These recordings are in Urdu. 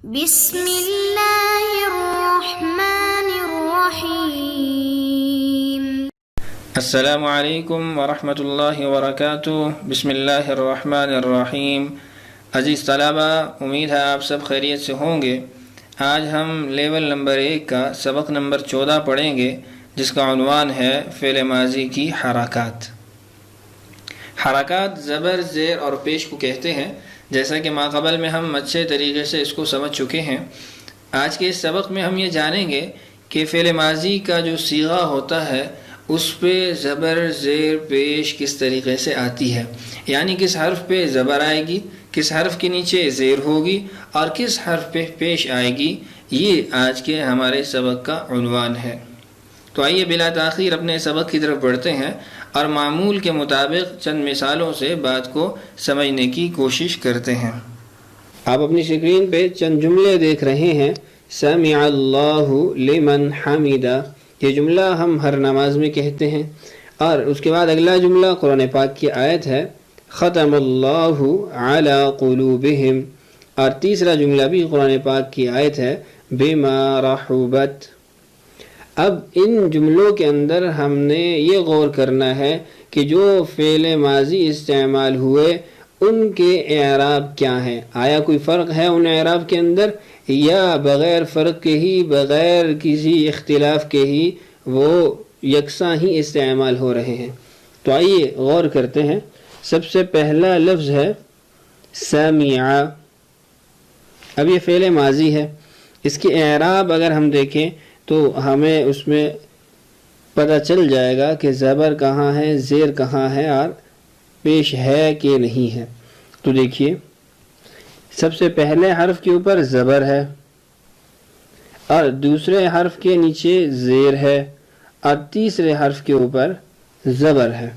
بسم اللہ الرحمن الرحیم۔ السلام علیکم ورحمۃ اللہ وبرکاتہ۔ بسم اللہ الرحمن الرحیم۔ عزیز طلبہ، امید ہے آپ سب خیریت سے ہوں گے۔ آج ہم لیول نمبر 1 کا سبق نمبر 14 پڑھیں گے، جس کا عنوان ہے فعل ماضی کی حرکات۔ حرکات زبر، زیر اور پیش کو کہتے ہیں، جیسا کہ ماقبل میں ہم اچھے طریقے سے اس کو سمجھ چکے ہیں۔ آج کے اس سبق میں ہم یہ جانیں گے کہ فعل ماضی کا جو صیغہ ہوتا ہے اس پہ زبر، زیر، پیش کس طریقے سے آتی ہے، یعنی کس حرف پہ زبر آئے گی، کس حرف کے نیچے زیر ہوگی اور کس حرف پہ پیش آئے گی۔ یہ آج کے ہمارے سبق کا عنوان ہے۔ تو آئیے بلا تاخیر اپنے سبق کی طرف بڑھتے ہیں اور معمول کے مطابق چند مثالوں سے بات کو سمجھنے کی کوشش کرتے ہیں۔ آپ اپنی اسکرین پہ چند جملے دیکھ رہے ہیں۔ سمع اللہ لمن حمدہ، یہ جملہ ہم ہر نماز میں کہتے ہیں، اور اس کے بعد اگلا جملہ قرآن پاک کی آیت ہے، ختم اللہ علی قلوبہم، اور تیسرا جملہ بھی قرآن پاک کی آیت ہے، بما رحبت۔ اب ان جملوں کے اندر ہم نے یہ غور کرنا ہے کہ جو فعل ماضی استعمال ہوئے ان کے اعراب کیا ہیں، آیا کوئی فرق ہے ان اعراب کے اندر، یا بغیر فرق کے ہی، بغیر کسی اختلاف کے ہی وہ یکساں ہی استعمال ہو رہے ہیں۔ تو آئیے غور کرتے ہیں۔ سب سے پہلا لفظ ہے سمع۔ اب یہ فعل ماضی ہے، اس کے اعراب اگر ہم دیکھیں تو ہمیں اس میں پتہ چل جائے گا کہ زبر کہاں ہے، زیر کہاں ہے اور پیش ہے کہ نہیں ہے۔ تو دیکھیے، سب سے پہلے حرف کے اوپر زبر ہے اور دوسرے حرف کے نیچے زیر ہے اور تیسرے حرف کے اوپر زبر ہے۔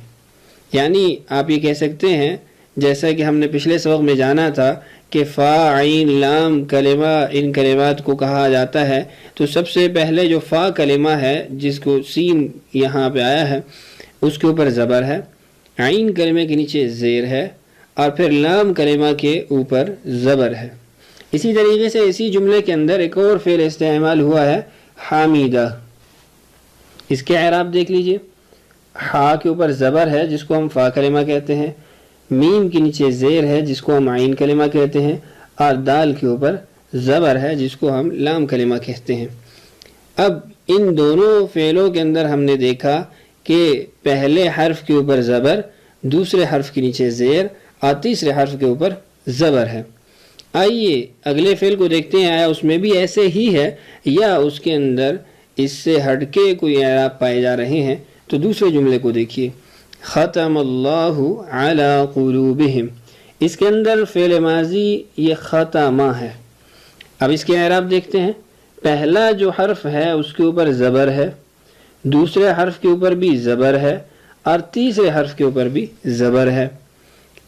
یعنی آپ یہ کہہ سکتے ہیں، جیسا کہ ہم نے پچھلے سبق میں جانا تھا کہ فا، عین، لام کلمہ ان کلمات کو کہا جاتا ہے، تو سب سے پہلے جو فا کلمہ ہے جس کو سین یہاں پہ آیا ہے اس کے اوپر زبر ہے، عین کلمے کے نیچے زیر ہے اور پھر لام کلمہ کے اوپر زبر ہے۔ اسی طریقے سے اسی جملے کے اندر ایک اور فعل استعمال ہوا ہے، حمیدہ۔ اس کے اعراب دیکھ لیجئے، ہا کے اوپر زبر ہے جس کو ہم فا کلمہ کہتے ہیں، میم کے نیچے زیر ہے جس کو ہم عین کلمہ کہتے ہیں، اور دال کے اوپر زبر ہے جس کو ہم لام کلمہ کہتے ہیں۔ اب ان دونوں فعلوں کے اندر ہم نے دیکھا کہ پہلے حرف کے اوپر زبر، دوسرے حرف کے نیچے زیر اور تیسرے حرف کے اوپر زبر ہے۔ آئیے اگلے فعل کو دیکھتے ہیں، آیا اس میں بھی ایسے ہی ہے یا اس کے اندر اس سے ہٹ کے کوئی اعراب پائے جا رہے ہیں۔ تو دوسرے جملے کو دیکھیے، ختم اللہ علی قلوبہم، اس کے اندر فعل ماضی یہ ختمہ ہے۔ اب اس کے اعراب دیکھتے ہیں، پہلا جو حرف ہے اس کے اوپر زبر ہے، دوسرے حرف کے اوپر بھی زبر ہے اور تیسرے حرف کے اوپر بھی زبر ہے۔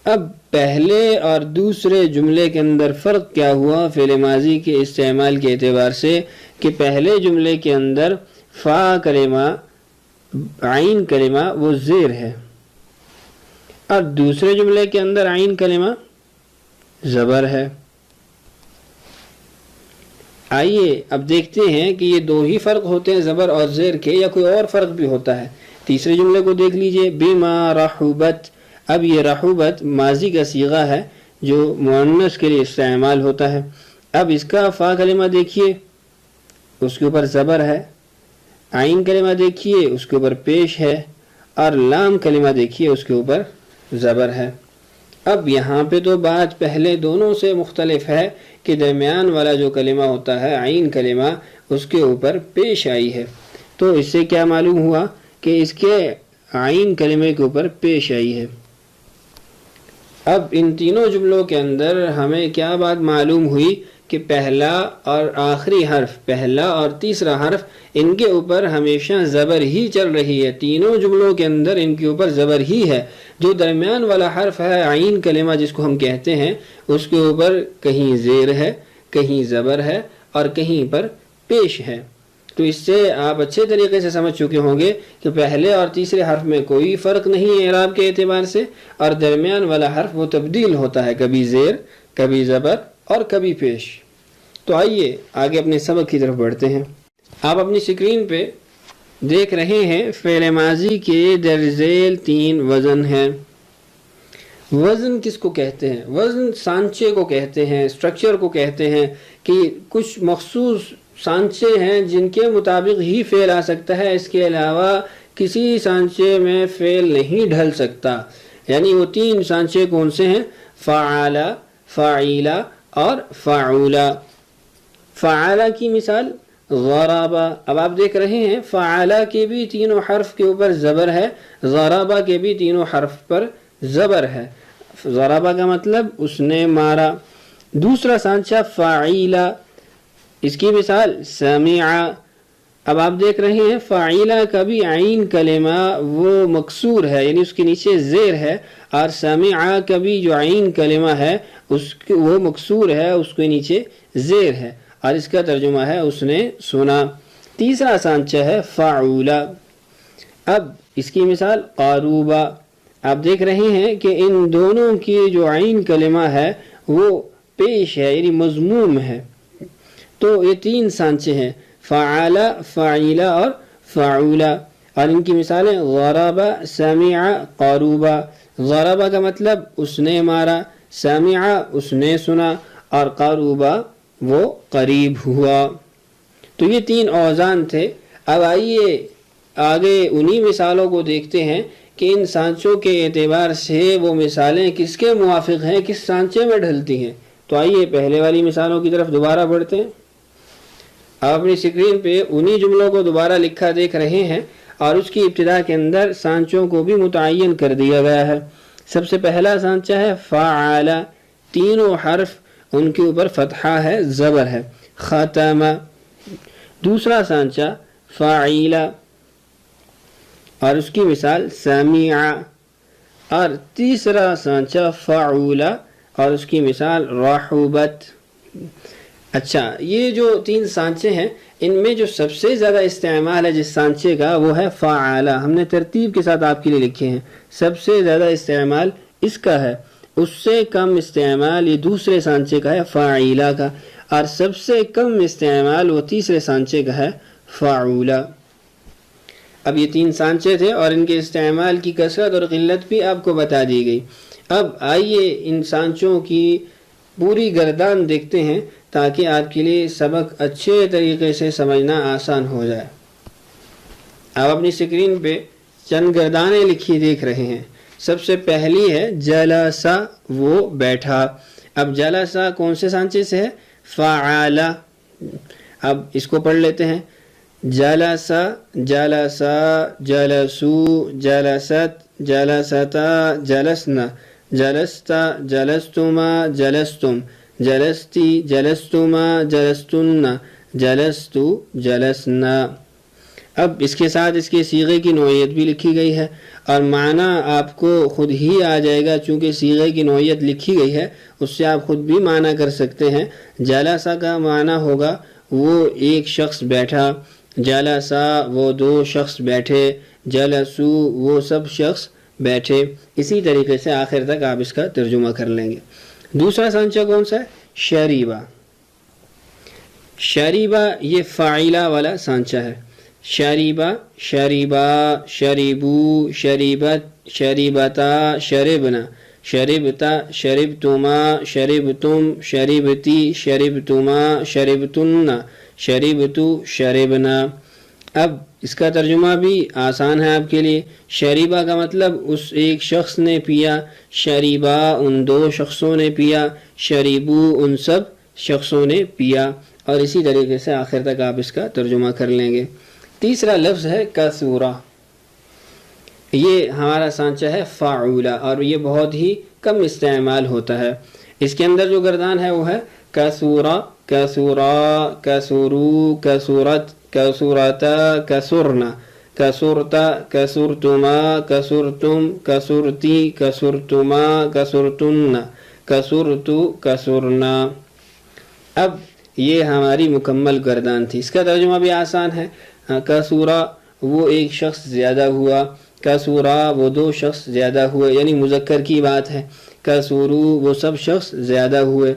اب پہلے اور دوسرے جملے کے اندر فرق کیا ہوا فعل ماضی کے استعمال کے اعتبار سے، کہ پہلے جملے کے اندر فا کلمہ، عین کلمہ وہ زیر ہے اور دوسرے جملے کے اندر عین کلمہ زبر ہے۔ آئیے اب دیکھتے ہیں کہ یہ دو ہی فرق ہوتے ہیں زبر اور زیر کے، یا کوئی اور فرق بھی ہوتا ہے۔ تیسرے جملے کو دیکھ لیجئے، بما رحبت۔ اب یہ رحبت ماضی کا صیغہ ہے جو مؤنث کے لیے استعمال ہوتا ہے۔ اب اس کا فا کلمہ دیکھیے، اس کے اوپر زبر ہے، عین کلمہ دیکھیے اس کے اوپر پیش ہے، اور لام کلمہ دیکھیے اس کے اوپر زبر ہے۔ اب یہاں پہ تو بات پہلے دونوں سے مختلف ہے کہ درمیان والا جو کلمہ ہوتا ہے عین کلمہ، اس کے اوپر پیش آئی ہے۔ تو اس سے کیا معلوم ہوا کہ اس کے عین کلمے کے اوپر پیش آئی ہے۔ اب ان تینوں جملوں کے اندر ہمیں کیا بات معلوم ہوئی کہ پہلا اور آخری حرف، پہلا اور تیسرا حرف، ان کے اوپر ہمیشہ زبر ہی چل رہی ہے۔ تینوں جملوں کے اندر ان کے اوپر زبر ہی ہے۔ جو درمیان والا حرف ہے عین کلمہ جس کو ہم کہتے ہیں، اس کے اوپر کہیں زیر ہے، کہیں زبر ہے اور کہیں پر پیش ہے۔ تو اس سے آپ اچھے طریقے سے سمجھ چکے ہوں گے کہ پہلے اور تیسرے حرف میں کوئی فرق نہیں ہے اعراب کے اعتبار سے، اور درمیان والا حرف وہ تبدیل ہوتا ہے، کبھی زیر، کبھی زبر اور کبھی پیش۔ تو آئیے آگے اپنے سبق کی طرف بڑھتے ہیں۔ آپ اپنی اسکرین پہ دیکھ رہے ہیں فعل ماضی کے درج ذیل 3 وزن ہیں۔ وزن کس کو کہتے ہیں؟ وزن سانچے کو کہتے ہیں، اسٹرکچر کو کہتے ہیں کہ کچھ مخصوص سانچے ہیں جن کے مطابق ہی فعل آ سکتا ہے، اس کے علاوہ کسی سانچے میں فعل نہیں ڈھل سکتا۔ یعنی وہ 3 سانچے کون سے ہیں؟ فعل، فعیل اور فعول۔ فعل کی مثال ضرب۔ اب آپ دیکھ رہے ہیں فعل کے بھی تینوں حرف کے اوپر زبر ہے، ضرب کے بھی تینوں حرف پر زبر ہے۔ ضرب کا مطلب اس نے مارا۔ دوسرا سانچہ فعیل، اس کی مثال سمع۔ اب آپ دیکھ رہے ہیں فعیل کا بھی عین کلمہ وہ مکسور ہے، یعنی اس کے نیچے زیر ہے، اور سمع کا بھی جو عین کلمہ ہے وہ مکسور ہے، اس کے نیچے زیر ہے، اور اس کا ترجمہ ہے اس نے سنا۔ تیسرا سانچہ ہے فعول۔ اب اس کی مثال قاروبہ۔ آپ دیکھ رہے ہیں کہ ان دونوں کی جو عین کلمہ ہے وہ پیش ہے، یعنی مضموم ہے۔ تو یہ 3 سانچے ہیں، فعل، فعیل اور فعول، اور ان کی مثالیں ضرب، سمع، قاروبہ۔ ضرب کا مطلب اس نے مارا، سمع اس نے سنا، اور قاروبہ وہ قریب ہوا۔ تو یہ 3 اوزان تھے۔ اب آئیے آگے انہی مثالوں کو دیکھتے ہیں کہ ان سانچوں کے اعتبار سے وہ مثالیں کس کے موافق ہیں، کس سانچے میں ڈھلتی ہیں۔ تو آئیے پہلے والی مثالوں کی طرف دوبارہ بڑھتے ہیں۔ آپ اپنی اسکرین پہ انہی جملوں کو دوبارہ لکھا دیکھ رہے ہیں، اور اس کی ابتدا کے اندر سانچوں کو بھی متعین کر دیا گیا ہے۔ سب سے پہلا سانچہ ہے فعل، تینوں حرف ان کے اوپر فتحہ ہے، زبر ہے، ختم۔ دوسرا سانچہ فعیل، اور اس کی مثال سمع۔ اور تیسرا سانچہ فعول، اور اس کی مثال رحبت۔ اچھا، یہ جو 3 سانچے ہیں ان میں جو سب سے زیادہ استعمال ہے جس سانچے کا وہ ہے فعل۔ ہم نے ترتیب کے ساتھ آپ کے لیے لکھے ہیں، سب سے زیادہ استعمال اس کا ہے، اس سے کم استعمال یہ دوسرے سانچے کا ہے فعیلہ کا، اور سب سے کم استعمال وہ تیسرے سانچے کا ہے فعولہ۔ اب یہ 3 سانچے تھے اور ان کے استعمال کی کثرت اور قلت بھی آپ کو بتا دی گئی۔ اب آئیے ان سانچوں کی پوری گردان دیکھتے ہیں تاکہ آپ کے لیے سبق اچھے طریقے سے سمجھنا آسان ہو جائے۔ آپ اپنی اسکرین پہ چند گردانیں لکھی دیکھ رہے ہیں۔ سب سے پہلی ہے جلسہ، وہ بیٹھا۔ اب جلسہ کون سے سانچے سے ہے؟ فعل۔ اب اس کو پڑھ لیتے ہیں، جلسہ، جلسہ، جلسو، جلست، جلستا، جلسنا، جلستا، جلستما، جلستم، جلستی، جلستما، جلستن، جلستو، جلسنا۔ اب اس کے ساتھ اس کے صیغے کی نوعیت بھی لکھی گئی ہے، اور معنی آپ کو خود ہی آ جائے گا، چونکہ صیغے کی نوعیت لکھی گئی ہے اس سے آپ خود بھی معنی کر سکتے ہیں۔ جلسہ کا معنی ہوگا وہ ایک شخص بیٹھا، جلسہ وہ 2 شخص بیٹھے، جلسو وہ سب شخص بیٹھے۔ اسی طریقے سے آخر تک آپ اس کا ترجمہ کر لیں گے۔ دوسرا سانچہ کون سا ہے؟ شریبہ۔ شریبہ یہ فاعلہ والا سانچہ ہے۔ شریبہ، شریبا، شریبو، شریبت، شریبتا، شربنا، شربتا، شربتما، شربتم، شربتی، شربتما، شربتن، شربتو، شربنا۔ اب اس کا ترجمہ بھی آسان ہے آپ کے لیے۔ شریبہ کا مطلب اس ایک شخص نے پیا، شریبہ ان 2 شخصوں نے پیا، شریبو ان سب شخصوں نے پیا، اور اسی طریقے سے آخر تک آپ اس کا ترجمہ کر لیں گے۔ تیسرا لفظ ہے کثورہ۔ یہ ہمارا سانچہ ہے فاعولہ، اور یہ بہت ہی کم استعمال ہوتا ہے۔ اس کے اندر جو گردان ہے وہ ہے کثورہ، کثورا، کثورو، کثورت، کثورتا، کثرنا، کثرتا، کثرتما، کثرتم، کثرتی، کثرتما، کثرتن، کثرتو، کثرنا۔ اب یہ ہماری مکمل گردان تھی۔ اس کا ترجمہ بھی آسان ہے۔ کثورا وہ ایک شخص زیادہ ہوا، کثورا وہ 2 شخص زیادہ ہوئے، یعنی مذکر کی بات ہے۔ کثورو وہ سب شخص زیادہ ہوئے۔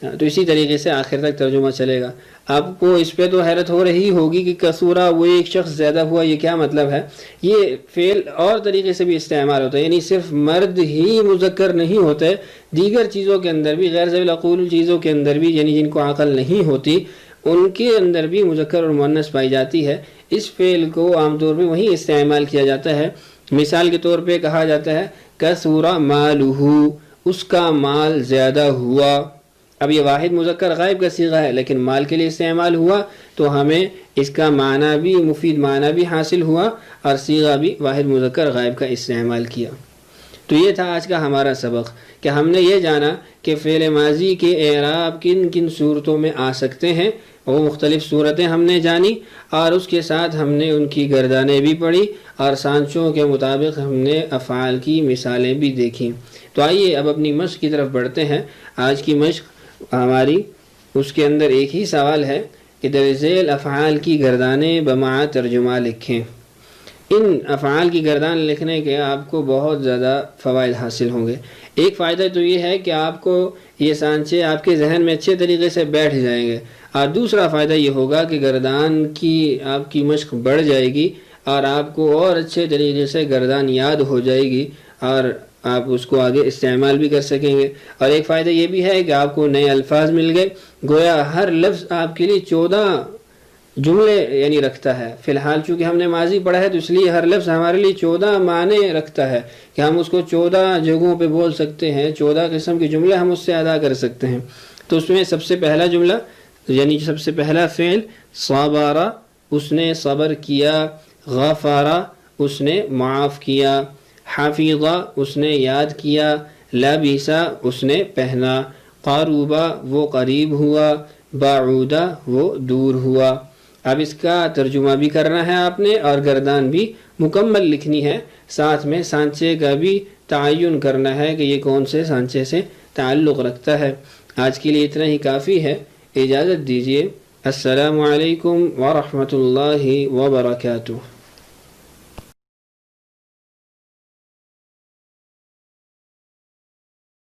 تو اسی طریقے سے آخر تک ترجمہ چلے گا. آپ کو اس پہ تو حیرت ہو رہی ہوگی کہ کسورا وہ ایک شخص زیادہ ہوا، یہ کیا مطلب ہے؟ یہ فعل اور طریقے سے بھی استعمال ہوتا ہے، یعنی صرف مرد ہی مذکر نہیں ہوتے، دیگر چیزوں کے اندر بھی، غیر ذوی العقول چیزوں کے اندر بھی، یعنی جن کو عقل نہیں ہوتی ان کے اندر بھی مذکر اور مؤنث پائی جاتی ہے. اس فعل کو عام طور پہ وہیں استعمال کیا جاتا ہے. مثال کے طور پہ کہا جاتا ہے کسورا مالہ، اس کا مال زیادہ ہوا. اب یہ واحد مذکر غائب کا صیغہ ہے لیکن مال کے لیے استعمال ہوا تو ہمیں اس کا معنی بھی، مفید معنی بھی حاصل ہوا اور صیغہ بھی واحد مذکر غائب کا استعمال کیا. تو یہ تھا آج کا ہمارا سبق کہ ہم نے یہ جانا کہ فعل ماضی کے اعراب کن کن صورتوں میں آ سکتے ہیں، وہ مختلف صورتیں ہم نے جانی اور اس کے ساتھ ہم نے ان کی گردانیں بھی پڑھی اور سانچوں کے مطابق ہم نے افعال کی مثالیں بھی دیکھیں. تو آئیے اب اپنی مشق کی طرف بڑھتے ہیں. آج کی مشق ہماری اس کے اندر ایک ہی سوال ہے کہ درج ذیل افعال کی گردانیں بمع ترجمہ لکھیں. ان افعال کی گردان لکھنے کے آپ کو بہت زیادہ فوائد حاصل ہوں گے. ایک فائدہ تو یہ ہے کہ آپ کو یہ سانچے آپ کے ذہن میں اچھے طریقے سے بیٹھ جائیں گے، اور دوسرا فائدہ یہ ہوگا کہ گردان کی آپ کی مشق بڑھ جائے گی اور آپ کو اور اچھے طریقے سے گردان یاد ہو جائے گی اور آپ اس کو آگے استعمال بھی کر سکیں گے. اور ایک فائدہ یہ بھی ہے کہ آپ کو نئے الفاظ مل گئے، گویا ہر لفظ آپ کے لیے 14 جملے یعنی رکھتا ہے. فی الحال چونکہ ہم نے ماضی پڑھا ہے تو اس لیے ہر لفظ ہمارے لیے 14 معنی رکھتا ہے کہ ہم اس کو 14 جگہوں پہ بول سکتے ہیں، 14 قسم کے جملے ہم اس سے ادا کر سکتے ہیں. تو اس میں سب سے پہلا جملہ یعنی سب سے پہلا فعل صبر، اس نے صبر کیا، غفر، اس نے معاف کیا، حفظ، اس نے یاد کیا، لبس، اس نے پہنا، قرب، وہ قریب ہوا، بعود، وہ دور ہوا. اب اس کا ترجمہ بھی کرنا ہے آپ نے اور گردان بھی مکمل لکھنی ہے، ساتھ میں سانچے کا بھی تعین کرنا ہے کہ یہ کون سے سانچے سے تعلق رکھتا ہے. آج کے لیے اتنا ہی کافی ہے، اجازت دیجیے. السلام علیکم ورحمۃ اللہ وبرکاتہ.